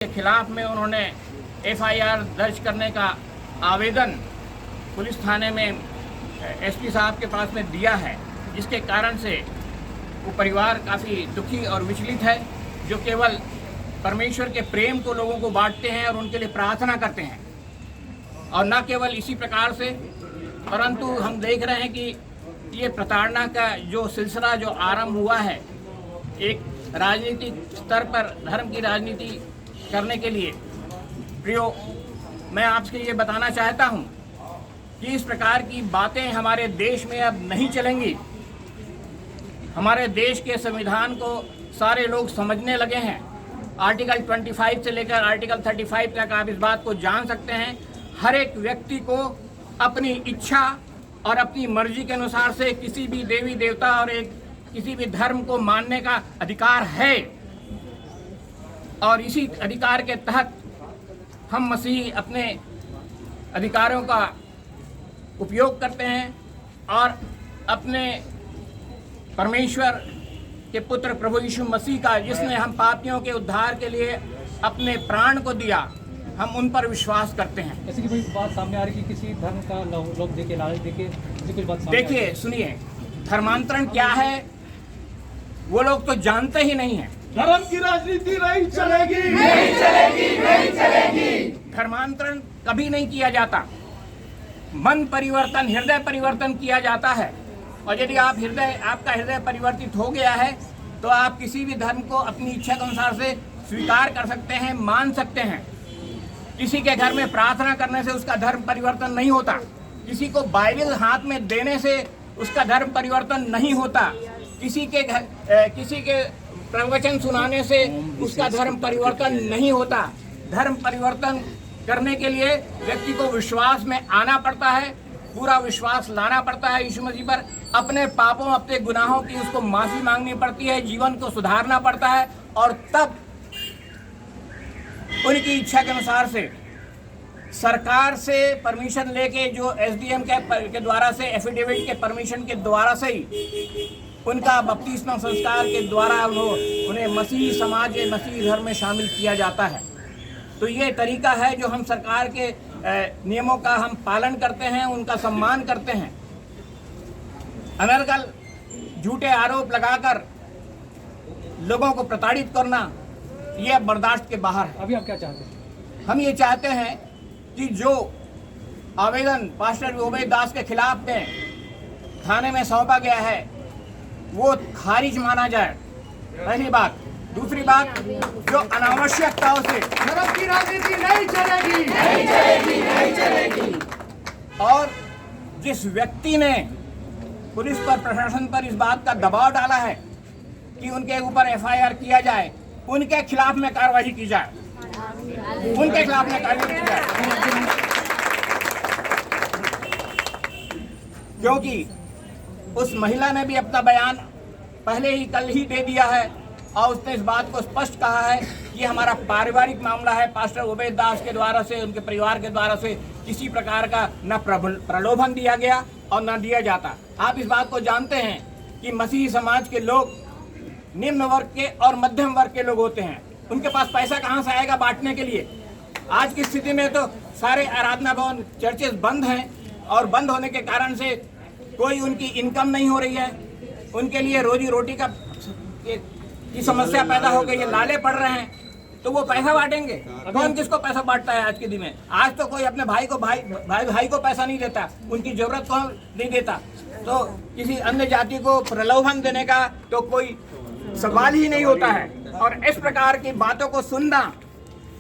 के खिलाफ में उन्होंने एफआईआर दर्ज करने का आवेदन पुलिस थाने में एसपी साहब के पास में दिया है, जिसके कारण से वो परिवार काफ़ी दुखी और विचलित है, जो केवल परमेश्वर के प्रेम को लोगों को बांटते हैं और उनके लिए प्रार्थना करते हैं। और न केवल इसी प्रकार से, परंतु हम देख रहे हैं कि ये प्रताड़ना का जो सिलसिला जो आरंभ हुआ है, एक राजनीतिक स्तर पर धर्म की राजनीति करने के लिए प्रियो, मैं आपसे ये बताना चाहता हूँ कि इस प्रकार की बातें हमारे देश में अब नहीं चलेंगी। हमारे देश के संविधान को सारे लोग समझने लगे हैं। आर्टिकल 25 से लेकर आर्टिकल 35 तक आप इस बात को जान सकते हैं। हर एक व्यक्ति को अपनी इच्छा और अपनी मर्जी के अनुसार से किसी भी देवी देवता और किसी भी धर्म को मानने का अधिकार है, और इसी अधिकार के तहत हम मसीही अपने अधिकारों का उपयोग करते हैं और अपने परमेश्वर के पुत्र प्रभु यीशु मसीह का, जिसने हम पापियों के उद्धार के लिए अपने प्राण को दिया, हम उन पर विश्वास करते हैं। ऐसी कोई बात सामने आ रही कि किसी धर्म का लोग देखे लालच देखे, ऐसी कोई बात? देखिए, सुनिए, धर्मांतरण क्या है वो लोग तो जानते ही नहीं हैं। धर्म की राजनीति नहीं चलेगी, नहीं चलेगी, नहीं चलेगी। धर्मांतरण कभी नहीं किया जाता। मन परिवर्तन, हृदय परिवर्तन किया जाता है। और यदि आपका हृदय परिवर्तित हो गया है तो आप किसी भी धर्म को अपनी इच्छा के अनुसार से स्वीकार कर सकते हैं, मान सकते हैं। किसी के घर में प्रार्थना करने से उसका धर्म परिवर्तन नहीं होता। किसी को बाइबल हाथ में देने से उसका धर्म परिवर्तन नहीं होता। किसी के प्रवचन सुनाने से उसका धर्म परिवर्तन नहीं होता। धर्म परिवर्तन करने के लिए व्यक्ति को विश्वास में आना पड़ता है, पूरा विश्वास लाना पड़ता है यीशु मसीह पर। अपने पापों, अपने गुनाहों की उसको माफी मांगनी पड़ती है, जीवन को सुधारना पड़ता है, और तब उनकी इच्छा के अनुसार से सरकार से परमिशन लेके, जो एसडीएम के द्वारा से, एफिडेविट के परमिशन के द्वारा से ही उनका बपतिस्मा संस्कार के द्वारा उन्हें मसीही समाज, मसीही धर्म में शामिल किया जाता है। तो ये तरीका है जो हम सरकार के नियमों का हम पालन करते हैं, उनका सम्मान करते हैं। अनर्गल झूठे आरोप लगाकर लोगों को प्रताड़ित करना, यह बर्दाश्त के बाहर है। अभी आप क्या चाहते हैं? हम ये चाहते हैं कि जो आवेदन पास्टर ओबेद दास के खिलाफ में थाने में सौंपा गया है वो खारिज माना जाए, पहली बात। दूसरी बात, जो अनावश्यकताओं से धर्म की राजनीति नहीं चलेगी, नहीं चलेगी, नहीं चलेगी। और जिस व्यक्ति ने पुलिस पर, प्रशासन पर इस बात का दबाव डाला है कि उनके ऊपर एफआईआर किया जाए, उनके खिलाफ में कार्रवाई की जाए, उनके खिलाफ में कार्रवाई की जाए। क्योंकि उस महिला ने भी अपना बयान पहले ही कल ही दे दिया है और उसने इस बात को स्पष्ट कहा है कि हमारा पारिवारिक मामला है। पास्टर ओबेद दास के द्वारा से, उनके परिवार के द्वारा से किसी प्रकार का न प्रलोभन दिया गया और न दिया जाता। आप इस बात को जानते हैं कि मसीही समाज के लोग निम्न वर्ग के और मध्यम वर्ग के लोग होते हैं। उनके पास पैसा कहाँ से आएगा बांटने के लिए? आज की स्थिति में तो सारे आराधना भवन, चर्चेस बंद हैं, और बंद होने के कारण से कोई उनकी इनकम नहीं हो रही है। उनके लिए रोजी रोटी की समस्या पैदा हो गई है, लाले पड़ रहे हैं, तो वो पैसा बांटेंगे कौन? किसको पैसा बांटता है आज के दिन में? आज तो कोई अपने भाई को पैसा नहीं देता, उनकी जरूरत को नहीं देता, तो किसी अन्य जाति को प्रलोभन देने का तो कोई सवाल ही नहीं होता है। और इस प्रकार की बातों को सुनना,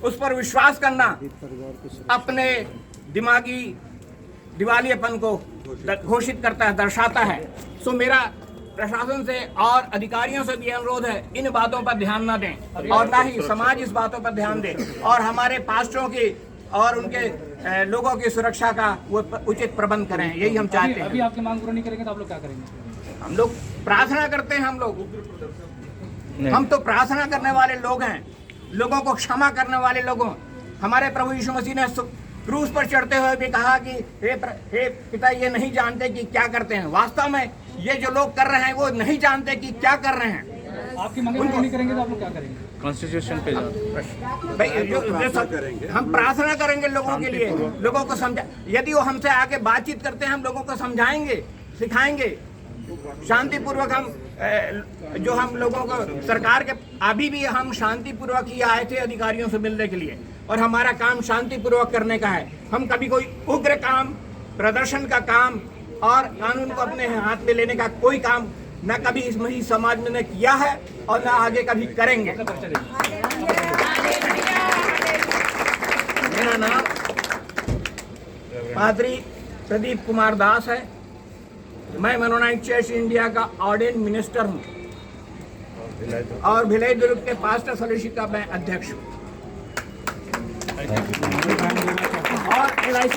उस पर विश्वास करना, अपने दिमागी दिवालियेपन को घोषित करता है, दर्शाता है। सो मेरा प्रशासन से और अधिकारियों से भी अनुरोध है, इन बातों पर ध्यान न दें और ना ही समाज इस बातों पर ध्यान दे, और हमारे पास्टरों की और उनके लोगों की सुरक्षा का वो उचित प्रबंध करें। यही हम चाहते हैं। अभी आपकी मांग पूरी नहीं करेंगे तो आप लोग क्या करेंगे? हम लोग प्रार्थना करते हैं। हम तो प्रार्थना करने वाले लोग हैं, लोगों को क्षमा करने वाले लोगों। हमारे प्रभु यीशु मसीह ने क्रूस पर चढ़ते हुए भी कहा कि हे पिता, ये नहीं जानते कि क्या करते हैं। वास्तव में ये जो लोग कर रहे हैं वो नहीं जानते कि क्या कर रहे हैं, आपकी मांगे पूरी नहीं करेंगे तो आप लोग क्या करेंगे? कॉन्स्टिट्यूशन पे जाओ। भाई हम प्रार्थना करेंगे लोगों के लिए, लोगों को समझा, यदि वो हमसे आके बातचीत करते हैं हम लोगों को समझाएंगे, सिखाएंगे शांतिपूर्वक। जो हम लोगों को सरकार के अभी भी हम शांतिपूर्वक ही आए थे अधिकारियों से मिलने के लिए, और हमारा काम शांतिपूर्वक करने का है। हम कभी कोई उग्र काम, प्रदर्शन का काम और कानून को अपने हाथ में लेने का कोई काम न कभी इस मही समाज में न किया है और न आगे कभी करेंगे। मेरा नाम पादरी प्रदीप कुमार दास है। मैं मेनोनाइट चर्च इंडिया का ऑर्डेन मिनिस्टर हूँ और भिलाई दुर्ग के पास्टर फेलोशिप का मैं अध्यक्ष हूँ और LIC